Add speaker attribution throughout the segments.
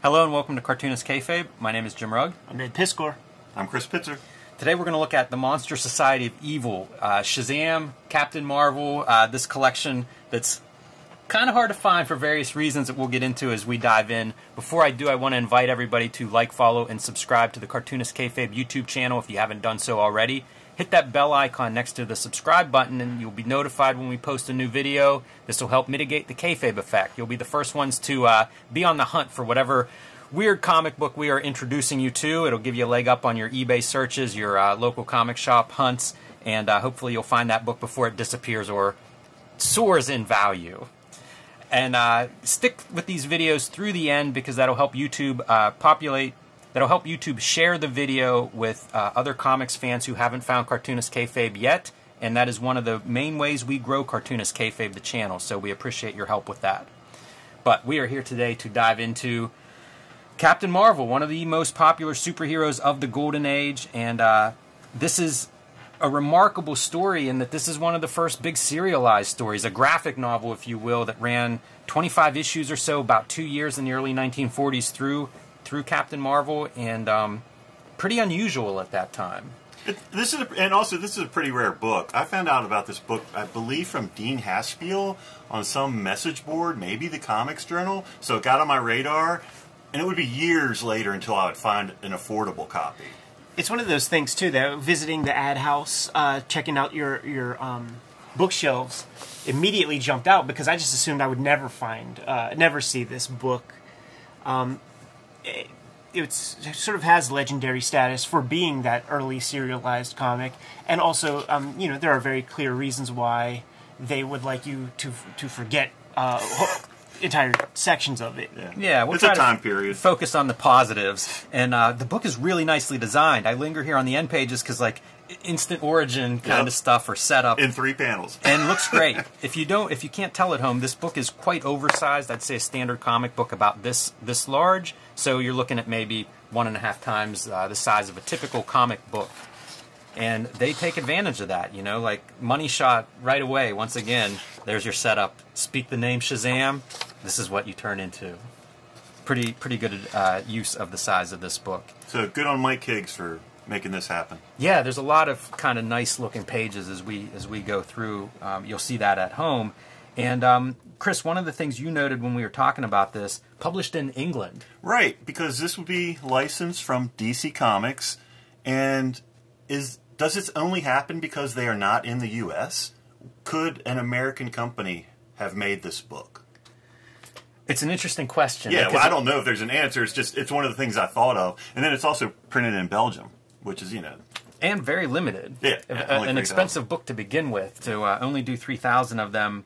Speaker 1: Hello and welcome to Cartoonist Kayfabe. My name is Jim Rugg.
Speaker 2: I'm Ed Piskor.
Speaker 3: I'm Chris Pitzer.
Speaker 1: Today we're going to look at the Monster Society of Evil, Shazam, Captain Marvel, this collection that's kind of hard to find for various reasons that we'll get into as we dive in. Before I do, I want to invite everybody to like, follow, and subscribe to the Cartoonist Kayfabe YouTube channel if you haven't done so already. Hit that bell icon next to the subscribe button and you'll be notified when we post a new video. This will help mitigate the kayfabe effect. You'll be the first ones to be on the hunt for whatever weird comic book we are introducing you to. It'll give you a leg up on your eBay searches, your local comic shop hunts, and hopefully you'll find that book before it disappears or soars in value. And stick with these videos through the end because that'll help YouTube That'll help YouTube share the video with other comics fans who haven't found Cartoonist Kayfabe yet, and that is one of the main ways we grow Cartoonist Kayfabe, the channel, so we appreciate your help with that. But we are here today to dive into Captain Marvel, one of the most popular superheroes of the Golden Age, and this is a remarkable story in that this is one of the first big serialized stories, a graphic novel, if you will, that ran 25 issues or so, about 2 years in the early 1940s through Captain Marvel, and pretty unusual at that time.
Speaker 3: This is a pretty rare book. I found out about this book, I believe, from Dean Haspiel on some message board, maybe the Comics Journal. So it got on my radar, and it would be years later until I would find an affordable copy.
Speaker 2: It's one of those things too that visiting the ad house, checking out your bookshelves, immediately jumped out because I just assumed I would never see this book. It sort of has legendary status for being that early serialized comic, and also, you know, there are very clear reasons why they would like you to forget entire sections of it.
Speaker 1: Yeah, we'll
Speaker 3: it's a time period.
Speaker 1: Focus on the positives, and the book is really nicely designed. I linger here on the end pages because, like, instant origin kind of stuff or setup
Speaker 3: in 3 panels,
Speaker 1: and looks great. If you can't tell at home, this book is quite oversized. I'd say a standard comic book about this large. So you're looking at maybe 1.5 times the size of a typical comic book. And they take advantage of that, you know, like money shot right away. Once again, there's your setup. Speak the name Shazam, this is what you turn into. Pretty good use of the size of this book. So
Speaker 3: good on Mike Higgs for making this happen.
Speaker 1: Yeah, there's a lot of kind of nice looking pages as we go through. You'll see that at home. And Chris, one of the things you noted when we were talking about this, published in England.
Speaker 3: Right, because this would be licensed from DC Comics, and does this only happen because they are not in the U.S.? Could an American company have made this book?
Speaker 1: It's an interesting question.
Speaker 3: Yeah, well, I don't know if there's an answer. It's one of the things I thought of. And then it's also printed in Belgium, which is, you know...
Speaker 1: And very limited.
Speaker 3: Yeah.
Speaker 1: An expensive book to begin with. To only do 3,000 of them,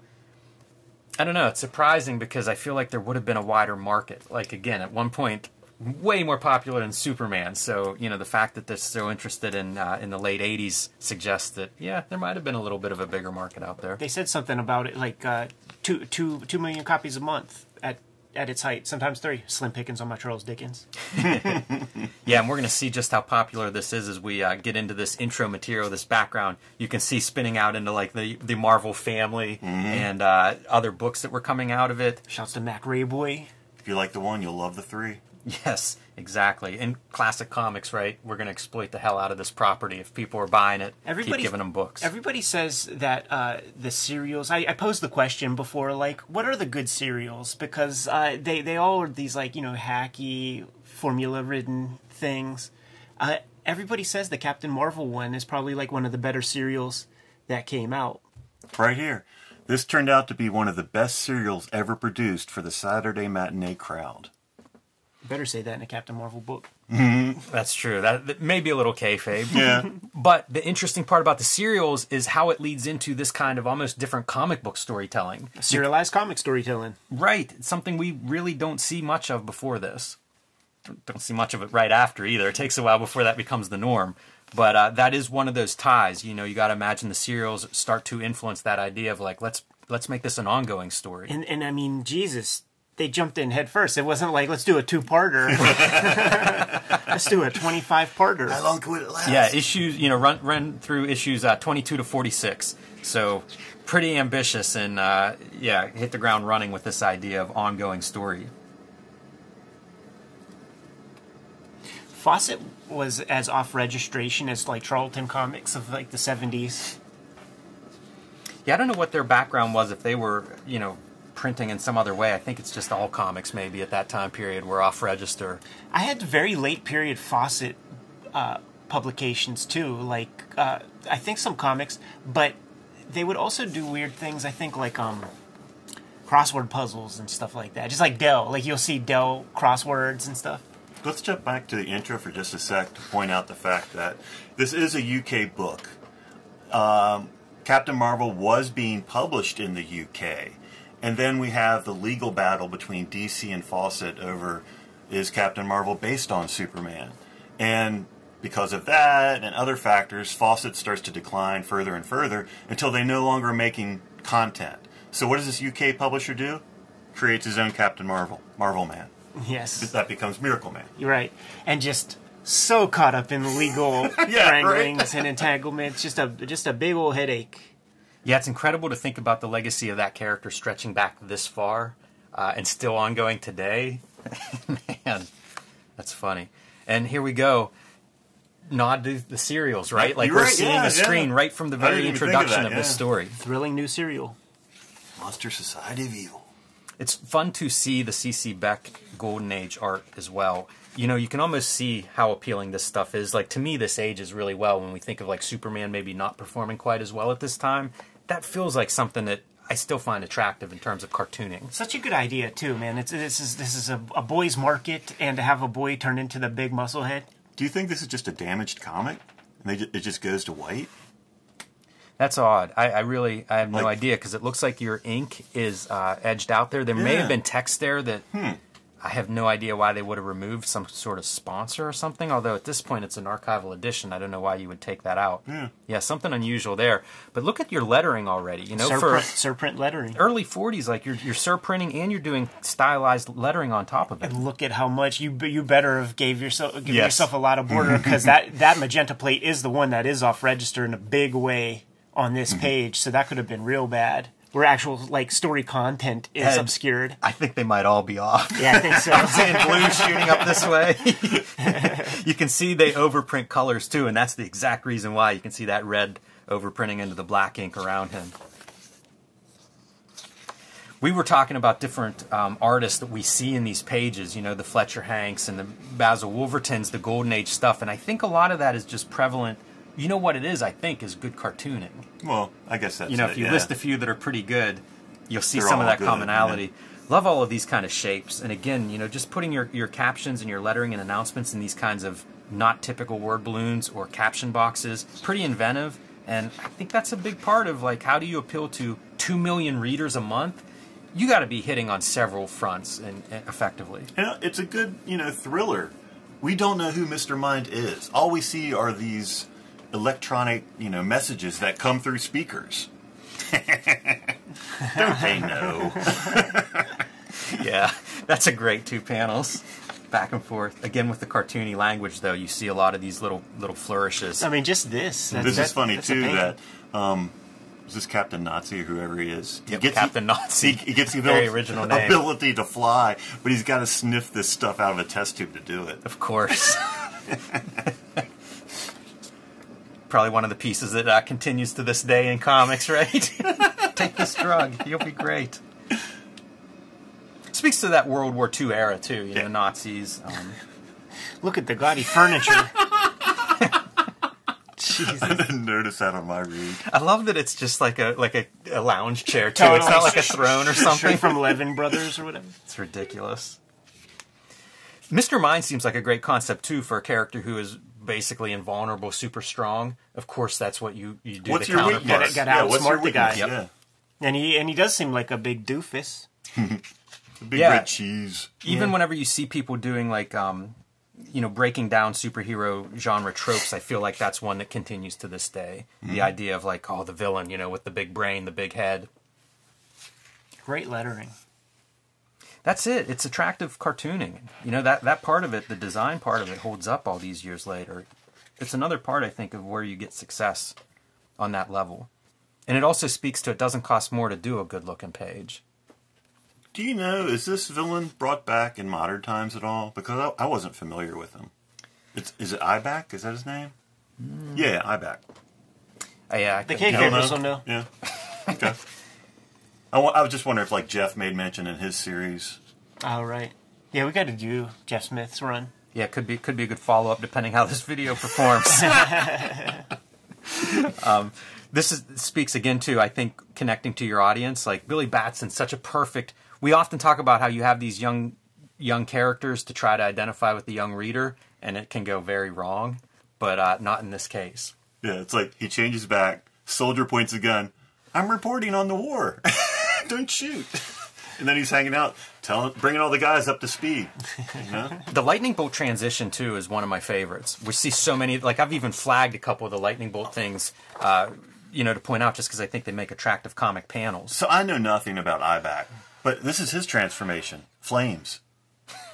Speaker 1: I don't know. It's surprising because I feel like there would have been a wider market. Like, again, at one point, way more popular than Superman. So, you know, the fact that they're so interested in the late 80s suggests that, yeah, there might have been a little bit of a bigger market out there.
Speaker 2: They said something about it, like 2 million copies a month at its height, sometimes 3. Slim pickings on my Charles Dickens.
Speaker 1: Yeah, and we're going to see just how popular this is as we get into this intro material, this background. You can see spinning out into like the Marvel family and other books that were coming out of it.
Speaker 2: Shouts to Mac Rayboy.
Speaker 3: If you like the 1, you'll love the 3.
Speaker 1: Yes, exactly. In classic comics, right, we're going to exploit the hell out of this property. If people are buying it, keep giving them books.
Speaker 2: Everybody says that the serials... I posed the question before, like, what are the good serials? Because they all are these, like, you know, hacky, formula-ridden things. Everybody says the Captain Marvel one is probably, like, one of the better serials that came out.
Speaker 3: Right here. This turned out to be one of the best serials ever produced for the Saturday matinee crowd.
Speaker 2: Better say that in a Captain Marvel book.
Speaker 1: That's true. That may be a little kayfabe.
Speaker 3: Yeah.
Speaker 1: But the interesting part about the serials is how it leads into this kind of almost different comic book storytelling.
Speaker 2: Serialized comic storytelling.
Speaker 1: Right. It's something we really don't see much of before this. Don't see much of it right after either. It takes a while before that becomes the norm. But that is one of those ties. You know, you got to imagine the serials start to influence that idea of like, let's make this an ongoing story.
Speaker 2: And I mean, Jesus... They jumped in head first. It wasn't like, let's do a 2-parter. Let's do a 25-parter.
Speaker 3: How long could it last?
Speaker 1: Yeah, issues, you know, run through issues 22 to 46. So pretty ambitious and, yeah, hit the ground running with this idea of ongoing story.
Speaker 2: Fawcett was as off registration as like Charlton Comics of like the 70s.
Speaker 1: Yeah, I don't know what their background was, if they were, you know, printing in some other way. I think it's just all comics maybe at that time period were off register.
Speaker 2: I had very late period Fawcett publications too, like I think some comics, but they would also do weird things. I think like crossword puzzles and stuff like that. Just like Dell, like you'll see Dell crosswords and stuff.
Speaker 3: Let's jump back to the intro for just a sec to point out the fact that this is a UK book. Captain Marvel was being published in the UK. And then we have the legal battle between DC and Fawcett over, is Captain Marvel based on Superman? And because of that and other factors, Fawcett starts to decline further and further until they no longer are making content. So what does this UK publisher do? Creates his own Captain Marvel, Marvel Man.
Speaker 2: Yes.
Speaker 3: That becomes Miracle Man.
Speaker 2: You're right. And just so caught up in legal wranglings and entanglements, just a big old headache.
Speaker 1: Yeah, it's incredible to think about the legacy of that character stretching back this far and still ongoing today. Man, that's funny. And here we go. Nod to the serials, right? Like we're seeing a screen right from the very introduction of this story.
Speaker 2: Thrilling new serial.
Speaker 3: Monster Society of Evil.
Speaker 1: It's fun to see the C.C.Beck Golden Age art as well. You know, you can almost see how appealing this stuff is. Like, to me, this ages really well when we think of, like, Superman maybe not performing quite as well at this time. That feels like something that I still find attractive in terms of cartooning. Such
Speaker 2: a good idea, too, man. This is a boy's market, and to have a boy turn into the big musclehead.
Speaker 3: Do you think this is just a damaged comic? And it just goes to white?
Speaker 1: That's odd. I have no idea, because it looks like your ink is edged out there. There may have been text there that I have no idea why they would have removed some sort of sponsor or something, although at this point it's an archival edition. I don't know why you would take that out. Yeah, something unusual there. But look at your lettering already. You know,
Speaker 2: surprint lettering.
Speaker 1: Early 40s, like you're surprinting and you're doing stylized lettering on top of it.
Speaker 2: And look at how much you better have given yourself a lot of border, because that magenta plate is the one that is off register in a big way on this page, so that could have been real bad. Where actual like story content is obscured.
Speaker 1: I think they might all be off.
Speaker 2: Yeah, I think so.
Speaker 1: I'm seeing blue shooting up this way. You can see they overprint colors too, and that's the exact reason why. You can see that red overprinting into the black ink around him. We were talking about different artists that we see in these pages, you know, the Fletcher Hanks and the Basil Wolvertons, the Golden Age stuff, and I think a lot of that is just prevalent. You know what it is, I think, is good cartooning.
Speaker 3: Well, I guess that's
Speaker 1: You know, if you list a few that are pretty good, you'll see some of that commonality. Love all of these kind of shapes. And again, you know, just putting your captions and your lettering and announcements in these kinds of not typical word balloons or caption boxes, pretty inventive. And I think that's a big part of, like, how do you appeal to 2 million readers a month? You got to be hitting on several fronts and effectively.
Speaker 3: Yeah, it's a good, you know, thriller. We don't know who Mr. Mind is. All we see are these electronic, you know, messages that come through speakers. Don't they know?
Speaker 1: Yeah, that's a great 2 panels. Back and forth. Again, with the cartoony language, though, you see a lot of these little flourishes.
Speaker 2: I mean, just this.
Speaker 3: This is funny, too, that... is this Captain Nazi or whoever he is?
Speaker 1: Yep, Captain Nazi.
Speaker 3: He gets the
Speaker 1: very original name.
Speaker 3: Ability to fly, but he's got to sniff this stuff out of a test tube to do it.
Speaker 1: Of course. Probably one of the pieces that continues to this day in comics, right? Take this drug. You'll be great. Speaks to that World War II era, too. You know, Nazis.
Speaker 2: Look at the gaudy furniture. Jesus.
Speaker 3: I didn't notice that on my read.
Speaker 1: I love that it's just like a lounge chair, too. Totally. It's not like a throne or something.
Speaker 2: Straight from Levin Brothers or whatever.
Speaker 1: It's ridiculous. Mr. Mind seems like a great concept, too, for a character who is basically invulnerable, super strong. Of course, that's what you do.
Speaker 3: What's
Speaker 1: the
Speaker 3: your
Speaker 1: counterpart.
Speaker 3: weakness?
Speaker 2: Got to outsmart the guy.
Speaker 3: Yep. Yeah.
Speaker 2: And he does seem like a big doofus.
Speaker 3: Big red cheese.
Speaker 1: Even whenever you see people doing like, you know, breaking down superhero genre tropes, I feel like that's one that continues to this day. The idea of like, oh, the villain, you know, with the big brain, the big head.
Speaker 2: Great lettering.
Speaker 1: That's it. It's attractive cartooning. You know, that part of it, the design part of it, holds up all these years later. It's another part, I think, of where you get success on that level. And it also speaks to it doesn't cost more to do a good-looking page.
Speaker 3: Do you know, is this villain brought back in modern times at all? Because I wasn't familiar with him. Is it Iback? Is that his name? Yeah, Iback.
Speaker 1: Yeah,
Speaker 2: The Kayfabers will know.
Speaker 3: Yeah. Okay. I was just wondering if like Jeff made mention in his series.
Speaker 2: Oh, right. Yeah, we got to do Jeff Smith's run.
Speaker 1: Yeah, could be a good follow up depending how this video performs. This speaks again to, I think, connecting to your audience. Like Billy Batson's such a perfect. We often talk about how you have these young characters to try to identify with the young reader, and it can go very wrong, but not in this case.
Speaker 3: Yeah, it's like he changes back. Soldier points a gun. I'm reporting on the war. Don't shoot. And then he's hanging out, bringing all the guys up to speed. You know?
Speaker 1: The lightning bolt transition, too, is one of my favorites. We see so many, like I've even flagged a couple of the lightning bolt things, to point out just because I think they make attractive comic panels.
Speaker 3: So I know nothing about Iback, but this is his transformation. Flames.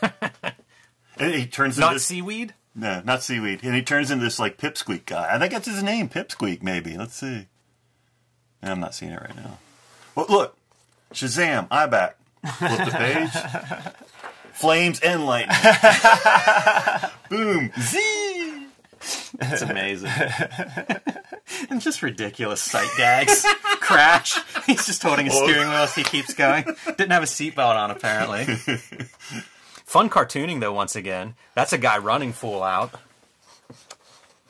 Speaker 3: And he turns into...
Speaker 1: Not seaweed?
Speaker 3: No, not seaweed. And he turns into this, like, Pipsqueak guy. I think that's his name, Pipsqueak, maybe. Let's see. I'm not seeing it right now. Well, look. Shazam, Iback. Flip the page. Flames and lightning. Boom. Zee.
Speaker 1: That's amazing. And just ridiculous sight gags. Crash. He's just holding a steering wheel as he keeps going. Didn't have a seatbelt on, apparently. Fun cartooning, though, once again. That's a guy running full out.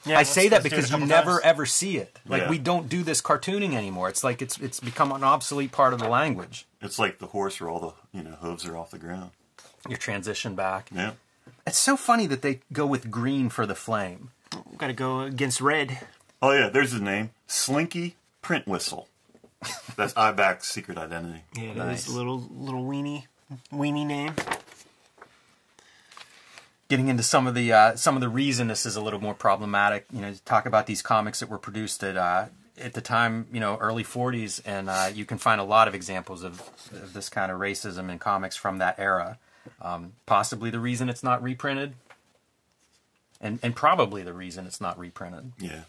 Speaker 1: Yeah, I say that because you never ever see it. Like we don't do this cartooning anymore. It's like it's become an obsolete part of the language.
Speaker 3: It's like the horse where all the hooves are off the ground.
Speaker 1: Your transition back.
Speaker 3: Yeah.
Speaker 1: It's so funny that they go with green for the flame.
Speaker 2: Got to go against red.
Speaker 3: Oh yeah, there's his name, Slinky Print Whistle. That's Iback's secret identity.
Speaker 2: Yeah, nice. That is a little weenie name.
Speaker 1: Getting into some of the reason this is a little more problematic, talk about these comics that were produced at the time, early 40s, and you can find a lot of examples of this kind of racism in comics from that era. Possibly the reason it's not reprinted, and probably the reason it's not reprinted.
Speaker 3: Yeah.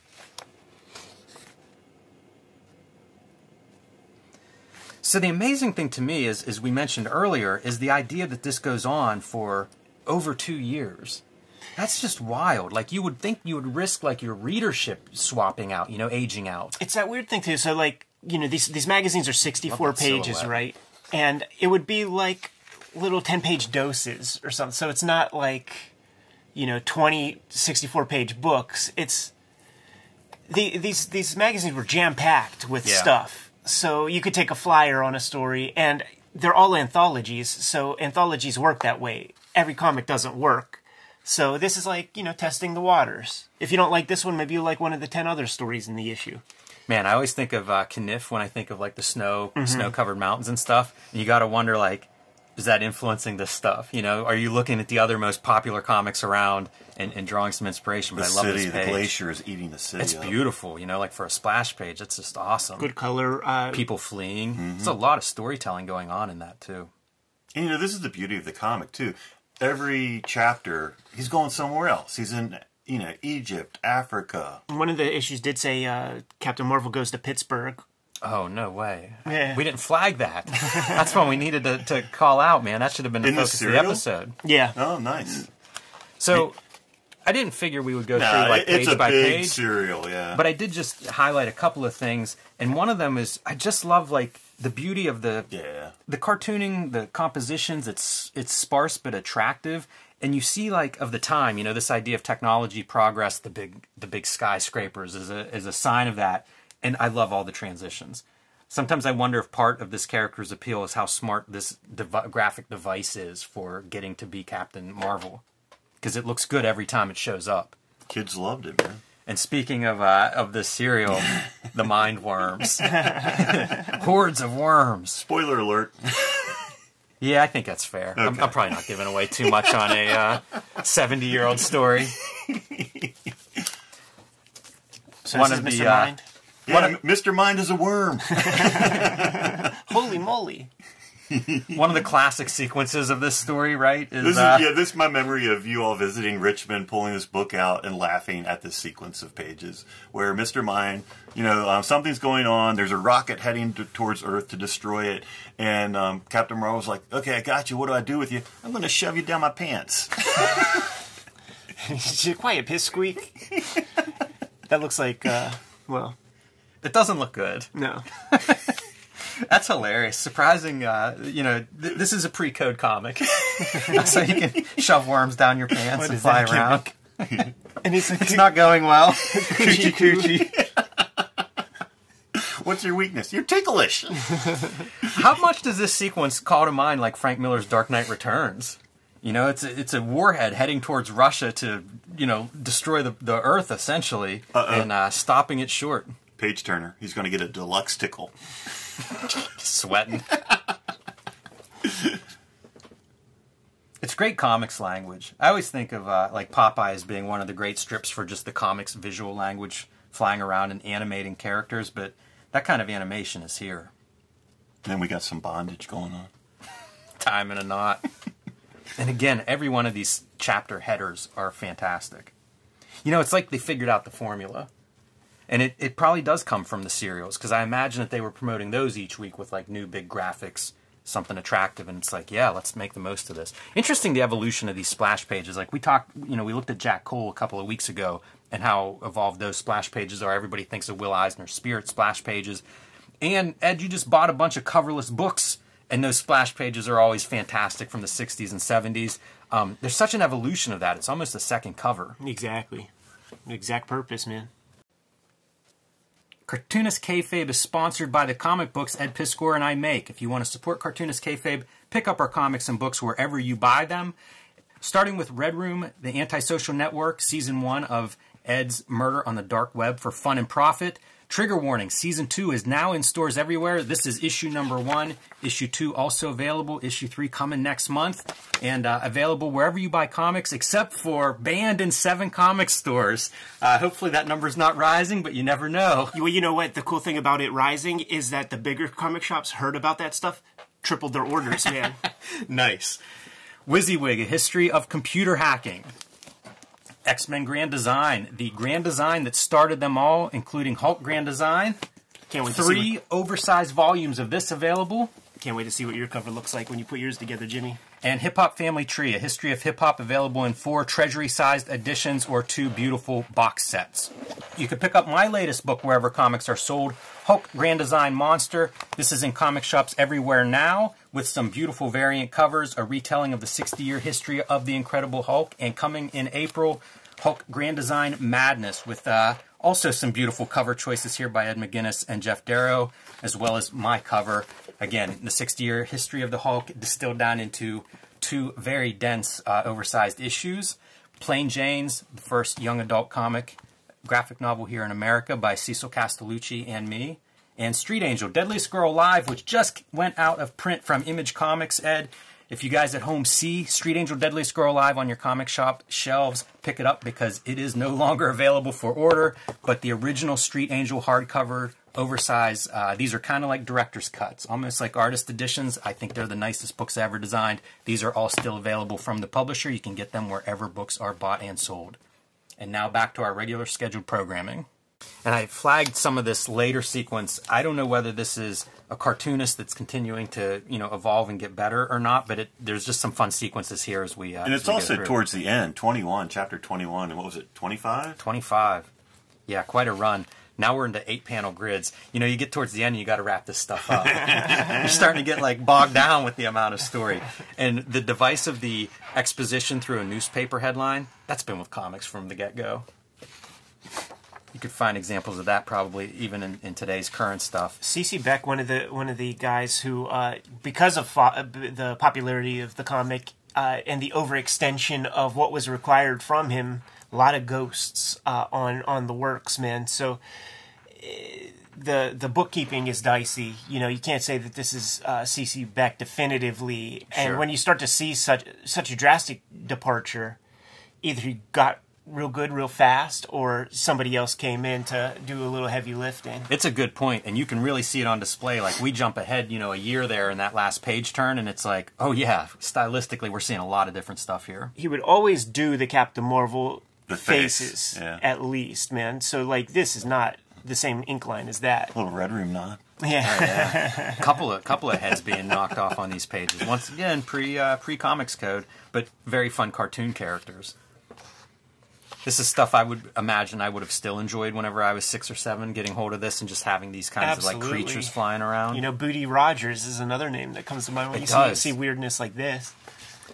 Speaker 1: So the amazing thing to me is, as we mentioned earlier, is the idea that this goes on for over 2 years. That's just wild. Like, you would think you would risk, like, your readership swapping out, aging out.
Speaker 2: It's that weird thing, too. So, like, these magazines are 64 pages, silhouette. Right? And it would be, like, little 10-page doses or something. So it's not, like, 20 64-page books. It's... These magazines were jam-packed with stuff. So you could take a flyer on a story, and they're all anthologies, so anthologies work that way. Every comic doesn't work. So this is like, testing the waters. If you don't like this one, maybe you'll like one of the 10 other stories in the issue.
Speaker 1: Man, I always think of Kniff when I think of, like, the snow-covered mountains and stuff. And you got to wonder, like, is that influencing this stuff? Are you looking at the other most popular comics around and drawing some inspiration? But I love this page.
Speaker 3: The glacier is eating the city.
Speaker 1: It's beautiful, like for a splash page. It's just awesome.
Speaker 2: Good color.
Speaker 1: People fleeing. There's a lot of storytelling going on in that, too. And,
Speaker 3: this is the beauty of the comic, too. Every chapter, he's going somewhere else. He's in, Egypt, Africa.
Speaker 2: One of the issues did say Captain Marvel goes to Pittsburgh.
Speaker 1: Oh, no way.
Speaker 2: Yeah.
Speaker 1: We didn't flag that. That's one we needed to call out, man. That should have been the focus of the episode.
Speaker 2: Yeah.
Speaker 3: Oh, nice.
Speaker 1: So, I didn't figure we would go through, like, page by page.
Speaker 3: It's a big serial, yeah.
Speaker 1: But I did just highlight a couple of things. And one of them is, I just love, like, the beauty of the cartooning, the compositions. It's sparse but attractive. And you see, like, of the time, this idea of technology progress, the big skyscrapers is a sign of that. And I love all the transitions. Sometimes I wonder if part of this character's appeal is how smart this graphic device is for getting to be Captain Marvel. Because it looks good every time it shows up.
Speaker 3: Kids loved it, man.
Speaker 1: And speaking of this cereal, the mind worms. Hordes of worms.
Speaker 3: Spoiler alert.
Speaker 1: Yeah, I think that's fair. Okay. I'm probably not giving away too much on a 70-year-old story.
Speaker 2: So this is Mr. Mind?
Speaker 3: Yeah, Mr. Mind is a worm.
Speaker 2: Holy moly.
Speaker 1: One of the classic sequences of this story, right?
Speaker 3: This is my memory of you all visiting Richmond, pulling this book out and laughing at this sequence of pages where Mr. Mind, something's going on. There's a rocket heading towards Earth to destroy it. And Captain Marvel's like, okay, I got you. What do I do with you? I'm going to shove you down my pants.
Speaker 2: Quiet, piss squeak. That looks like, well...
Speaker 1: It doesn't look good.
Speaker 2: No.
Speaker 1: That's hilarious. Surprising, this is a pre-code comic. So you can shove worms down your pants and fly around.
Speaker 2: And he's like,
Speaker 1: it's not going well. Coochie coochie.
Speaker 3: What's your weakness? You're ticklish.
Speaker 1: How much does this sequence call to mind like Frank Miller's Dark Knight Returns? It's a warhead heading towards Russia to, destroy the Earth, essentially, and stopping it short.
Speaker 3: Page Turner. He's going to get a deluxe tickle.
Speaker 1: Sweating. It's great comics language. I always think of like Popeye as being one of the great strips for just the comics visual language, flying around and animating characters, but that kind of animation is here.
Speaker 3: Then we got some bondage going on.
Speaker 1: Time in a knot. And again, every one of these chapter headers are fantastic. It's like they figured out the formula. And it probably does come from the serials, because I imagine that they were promoting those each week with like new big graphics, something attractive, and it's like, yeah, let's make the most of this. Interesting, the evolution of these splash pages. Like we talked, we looked at Jack Cole a couple of weeks ago and how evolved those splash pages are. Everybody thinks of Will Eisner's Spirit splash pages. And Ed, you just bought a bunch of coverless books, and those splash pages are always fantastic from the 60s and 70s. There's such an evolution of that. It's almost a second cover.
Speaker 2: Exactly. Exact purpose, man.
Speaker 1: Cartoonist Kayfabe is sponsored by the comic books Ed Piskor and I make. If you want to support Cartoonist Kayfabe, pick up our comics and books wherever you buy them. Starting with Red Room, the Antisocial Network, Season 1 of Ed's Murder on the Dark Web for Fun and Profit. Trigger warning, Season 2 is now in stores everywhere. This is issue number 1. Issue 2 also available. Issue 3 coming next month. And available wherever you buy comics, except for banned in 7 comic stores. Hopefully that number's not rising, but you never know.
Speaker 2: Well, you know what? The cool thing about it rising is that the bigger comic shops heard about that stuff, tripled their orders, man.
Speaker 1: Nice. WYSIWYG, A History of Computer Hacking. X-Men Grand Design, the Grand Design that started them all, including Hulk Grand Design.
Speaker 2: Can't wait to
Speaker 1: 3 oversized volumes of this available.
Speaker 2: Can't wait to see what your cover looks like when you put yours together, Jimmy.
Speaker 1: And Hip Hop Family Tree, A History of Hip Hop, available in 4 treasury-sized editions or 2 beautiful box sets. You can pick up my latest book wherever comics are sold, Hulk Grand Design Monster. This is in comic shops everywhere now, with some beautiful variant covers, a retelling of the 60-year history of the Incredible Hulk, and coming in April, Hulk Grand Design Madness, with also some beautiful cover choices here by Ed McGuinness and Jeff Darrow, as well as my cover. Again, the 60-year history of the Hulk distilled down into 2 very dense, oversized issues. Plain Jane's, the first young adult comic graphic novel here in America by Cecil Castellucci and me. And Street Angel, Deadliest Girl Alive, which just went out of print from Image Comics, Ed. If you guys at home see Street Angel, Deadliest Girl Alive on your comic shop shelves, pick it up because it is no longer available for order. But the original Street Angel hardcover, oversized, these are kind of like director's cuts, almost like artist editions. I think they're the nicest books ever designed. These are all still available from the publisher. You can get them wherever books are bought and sold. And now back to our regular scheduled programming. And I flagged some of this later sequence. I don't know whether this is a cartoonist that's continuing to, evolve and get better or not, but there's just some fun sequences here as we
Speaker 3: and it's also towards the end, 21, chapter 21, and what was it, 25?
Speaker 1: 25. Yeah, quite a run. Now we're into 8-panel grids. You get towards the end and you got to wrap this stuff up. You're starting to get bogged down with the amount of story. And the device of the exposition through a newspaper headline, that's been with comics from the get-go. You could find examples of that probably even in today's current stuff.
Speaker 2: C.C.Beck, one of the guys who, because of the popularity of the comic and the overextension of what was required from him, a lot of ghosts on the works, man. So the bookkeeping is dicey. You can't say that this is C.C.Beck definitively.
Speaker 1: Sure.
Speaker 2: And when you start to see such a drastic departure, either he got real good real fast or somebody else came in to do a little heavy lifting.
Speaker 1: It's a good point, and you can really see it on display. Like, we jump ahead a year there in that last page turn, and it's like, oh yeah, stylistically we're seeing a lot of different stuff here.
Speaker 2: He would always do the Captain Marvel
Speaker 3: the
Speaker 2: faces,
Speaker 3: yeah.
Speaker 2: At least, man. So this is not the same ink line as that.
Speaker 3: A little Red Room nod.
Speaker 2: Yeah.
Speaker 1: Oh, yeah. couple of heads being knocked off on these pages. Once again, pre comics code, but very fun cartoon characters. This is stuff I would imagine I would have still enjoyed whenever I was 6 or 7, getting hold of this and just having these kinds of like creatures flying around.
Speaker 2: You know, Booty Rogers is another name that comes to mind when you see weirdness like this.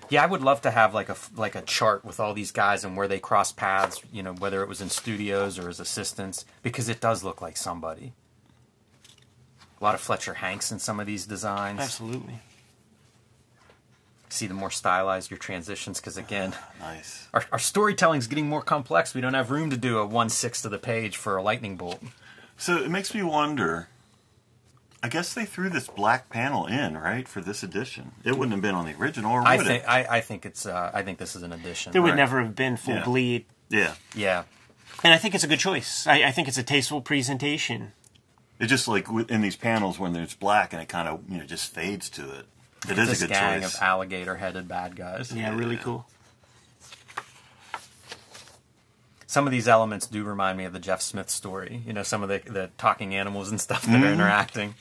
Speaker 1: Yeah, I would love to have like a chart with all these guys and where they cross paths, you know, whether it was in studios or as assistants, because it does look like somebody. A lot of Fletcher Hanks in some of these designs.
Speaker 2: Absolutely.
Speaker 1: See, the more stylized your transitions, because again,
Speaker 3: nice.
Speaker 1: Our storytelling's getting more complex. We don't have room to do a 1/6 of the page for a lightning bolt.
Speaker 3: So it makes me wonder. I guess they threw this black panel in, right, for this edition. It wouldn't have been on the original, or would it?
Speaker 1: I think it's. I think this is an edition.
Speaker 2: There would never have been full bleed.
Speaker 3: Yeah.
Speaker 1: Yeah.
Speaker 2: And I think it's a good choice. I think it's a tasteful presentation.
Speaker 3: It's just like in these panels when there's black and it kind of just fades to it. It is a good
Speaker 1: gang
Speaker 3: choice.
Speaker 1: of alligator-headed bad guys.
Speaker 2: Yeah, really cool.
Speaker 1: Some of these elements do remind me of the Jeff Smith story. You know, some of the talking animals and stuff that are interacting.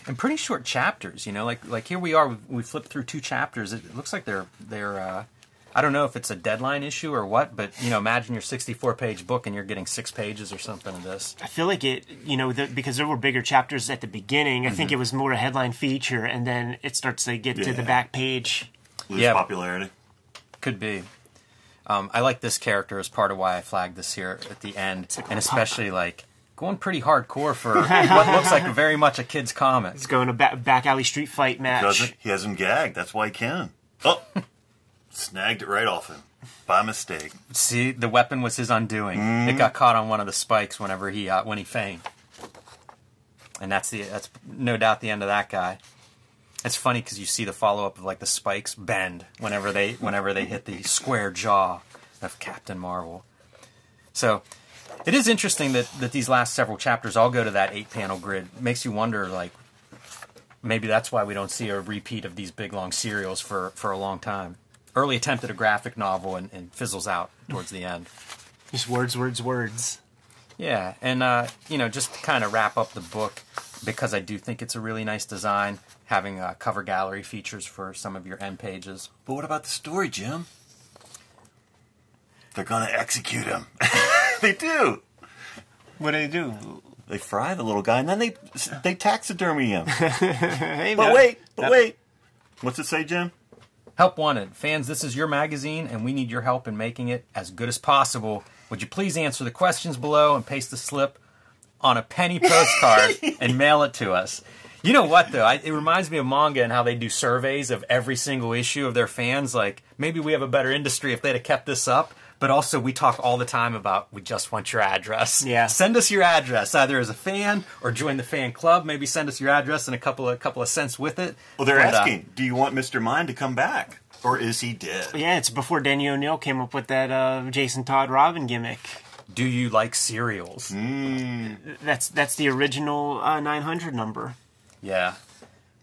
Speaker 1: And pretty short chapters, you know, like here we are. We flipped through 2 chapters. It looks like they're I don't know if it's a deadline issue or what, but you know, imagine your 64-page book and you're getting 6 pages or something of this.
Speaker 2: I feel like it, you know, because there were bigger chapters at the beginning. I think it was more a headline feature, and then it starts to get to the back page.
Speaker 3: Lose popularity.
Speaker 1: Could be. I like this character as part of why I flagged this here at the end, and especially like going pretty hardcore for what looks like very much a kid's comic.
Speaker 2: It's going to back alley street fight match.
Speaker 3: He has him gagged. That's why he can. Oh, snagged it right off him by mistake.
Speaker 1: See, the weapon was his undoing. It got caught on one of the spikes whenever when he feigned, and that's no doubt the end of that guy. It's funny because you see the follow up of like the spikes bend whenever they hit the square jaw of Captain Marvel. So it is interesting that these last several chapters all go to that 8-panel grid. It makes you wonder, like, maybe that's why we don't see a repeat of these big long serials for a long time. Early attempt at a graphic novel and fizzles out towards the end.
Speaker 2: Just words.
Speaker 1: Yeah, and you know, just to kind of wrap up the book, because I do think it's a really nice design, having cover gallery features for some of your end pages.
Speaker 3: But what about the story, Jim? They're going to execute him. They do.
Speaker 2: What do they do?
Speaker 3: They fry the little guy, and then they taxidermy him.
Speaker 2: Hey,
Speaker 3: but wait. What's it say, Jim?
Speaker 1: Help wanted. Fans, this is your magazine, and we need your help in making it as good as possible. Would you please answer the questions below and paste the slip on a penny postcard and mail it to us? You know what, though? It reminds me of manga and how they do surveys of every single issue of their fans. Like, maybe we have a better industry if they'd have kept this up. But also, we talk all the time about, we just want your address.
Speaker 2: Yeah.
Speaker 1: Send us your address, either as a fan or join the fan club. Maybe send us your address and a couple of cents with it.
Speaker 3: Well, they're asking, do you want Mr. Mind to come back? Or is he dead?
Speaker 2: Yeah, it's before Denny O'Neil came up with that Jason Todd Robin gimmick.
Speaker 1: Do you like cereals?
Speaker 2: That's the original 900 number.
Speaker 1: Yeah.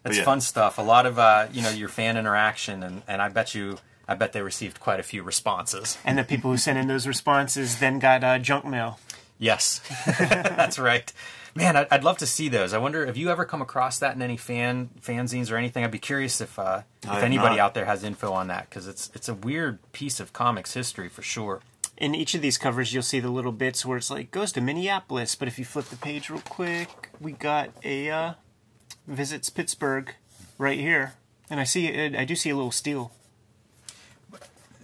Speaker 1: That's fun stuff. A lot of, your fan interaction, and I bet they received quite a few responses.
Speaker 2: And the people who sent in those responses then got junk mail.
Speaker 1: Yes, that's right. Man, I'd love to see those. I wonder, have you ever come across that in any fanzines or anything? I'd be curious if anybody out there has info on that, because it's a weird piece of comics history for sure.
Speaker 2: In each of these covers, you'll see the little bits where it's like, goes to Minneapolis, but if you flip the page real quick, we got a visits Pittsburgh right here. And I do see a little steel.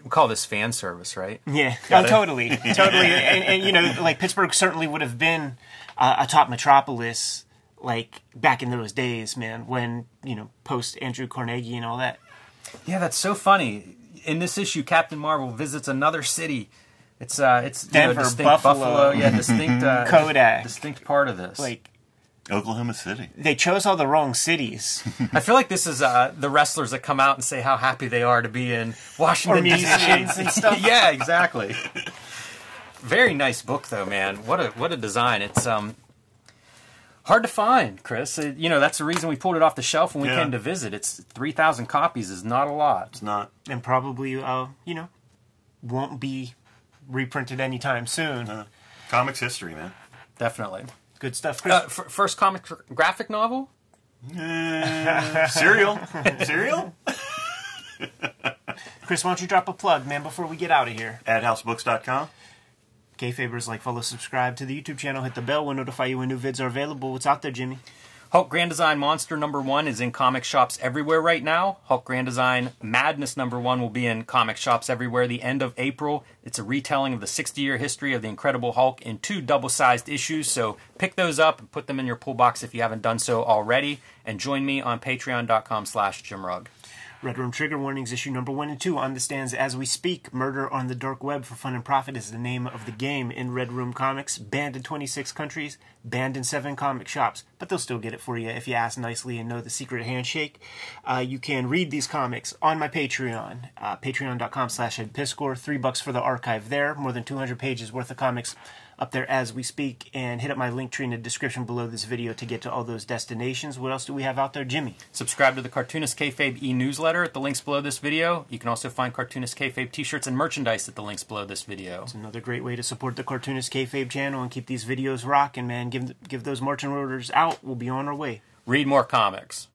Speaker 1: We call this fan service, right?
Speaker 2: Yeah. Oh, totally. And like Pittsburgh certainly would have been a top metropolis, like back in those days, man, when, post Andrew Carnegie and all that.
Speaker 1: Yeah, that's so funny. In this issue, Captain Marvel visits another city. It's
Speaker 2: Denver,
Speaker 1: distinct
Speaker 2: Buffalo.
Speaker 1: Yeah, distinct
Speaker 2: Kodak.
Speaker 1: Distinct part of this.
Speaker 2: Like
Speaker 3: Oklahoma City.
Speaker 2: They chose all the wrong cities.
Speaker 1: I feel like this is the wrestlers that come out and say how happy they are to be in Washington, D.C.
Speaker 2: and stuff.
Speaker 1: Yeah, exactly. Very nice book, though, man. What a design. It's hard to find, Chris. That's the reason we pulled it off the shelf when we came to visit. It's 3,000 copies is not a lot.
Speaker 3: It's not.
Speaker 2: And probably, won't be reprinted anytime soon.
Speaker 3: Comics history, man.
Speaker 1: Definitely.
Speaker 2: Good stuff, Chris.
Speaker 1: First comic graphic novel?
Speaker 3: Cereal?
Speaker 2: Chris, why don't you drop a plug, man, before we get out of here?
Speaker 3: AdHouseBooks.com.
Speaker 2: Kayfabers, like, follow, subscribe to the YouTube channel, hit the bell, we'll notify you when new vids are available. What's out there, Jimmy?
Speaker 1: Hulk Grand Design Monster #1 is in comic shops everywhere right now. Hulk Grand Design Madness #1 will be in comic shops everywhere the end of April. It's a retelling of the 60-year history of the Incredible Hulk in 2 double-sized issues, so pick those up and put them in your pull box if you haven't done so already. And join me on patreon.com/JimRugg.
Speaker 2: Red Room Trigger Warnings, issue number 1 and 2 on the stands as we speak. Murder on the Dark Web for Fun and Profit is the name of the game in Red Room Comics. Banned in 26 countries, banned in 7 comic shops, but they'll still get it for you if you ask nicely and know the secret handshake. You can read these comics on my Patreon, patreon.com/EdPiscor. $3 for the archive there. More than 200 pages worth of comics up there as we speak, and hit up my link tree in the description below this video to get to all those destinations. What else do we have out there, Jimmy?
Speaker 1: Subscribe to the Cartoonist Kayfabe e-newsletter at the links below this video. You can also find Cartoonist Kayfabe t-shirts and merchandise at the links below this video.
Speaker 2: It's another great way to support the Cartoonist Kayfabe channel and keep these videos rocking, man. Give those marching orders out. We'll be on our way.
Speaker 1: Read more comics.